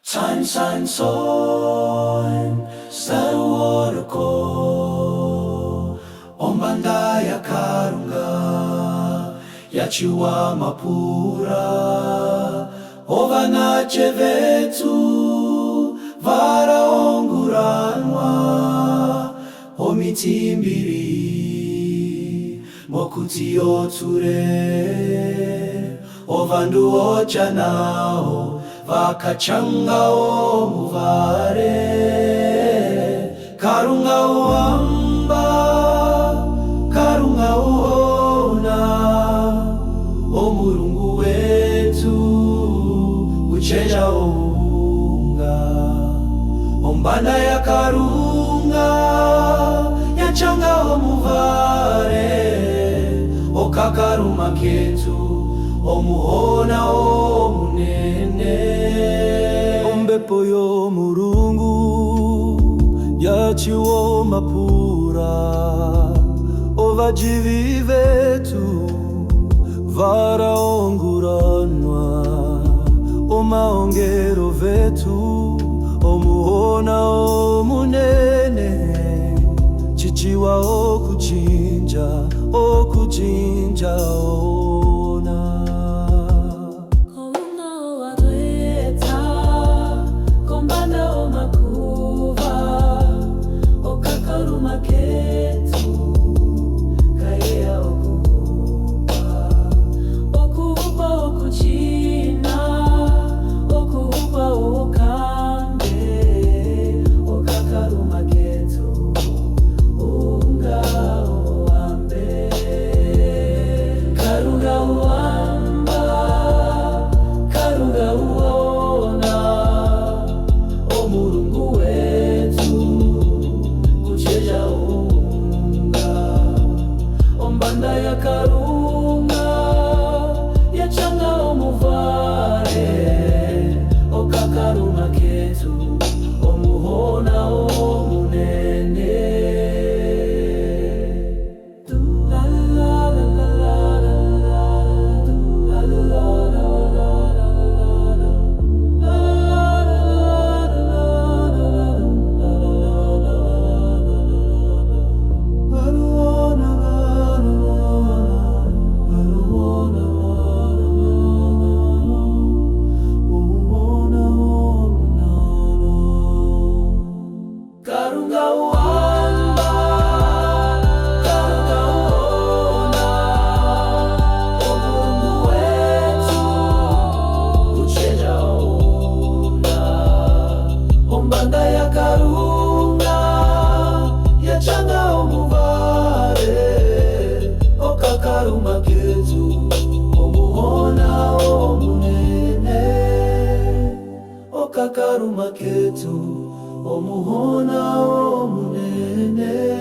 Time son saruoro ko ombanda ya karunga yachiwa mapura ovanache vetu varaonguranwa omitimbiri mokuti oture ovandu ochanao vakachanga omuvare karunga uamba karunga uona omurungu wetu ucheja ounga ombanda ya karunga yachanga omuvare okakaruma ketu omuhona omunene ombepo yo murungu yachiwo mapura ovajivi vetu varaonguranwa omaongero vetu omuhona omunene chichiwa okuchinja Karuma ketu omuhona omunene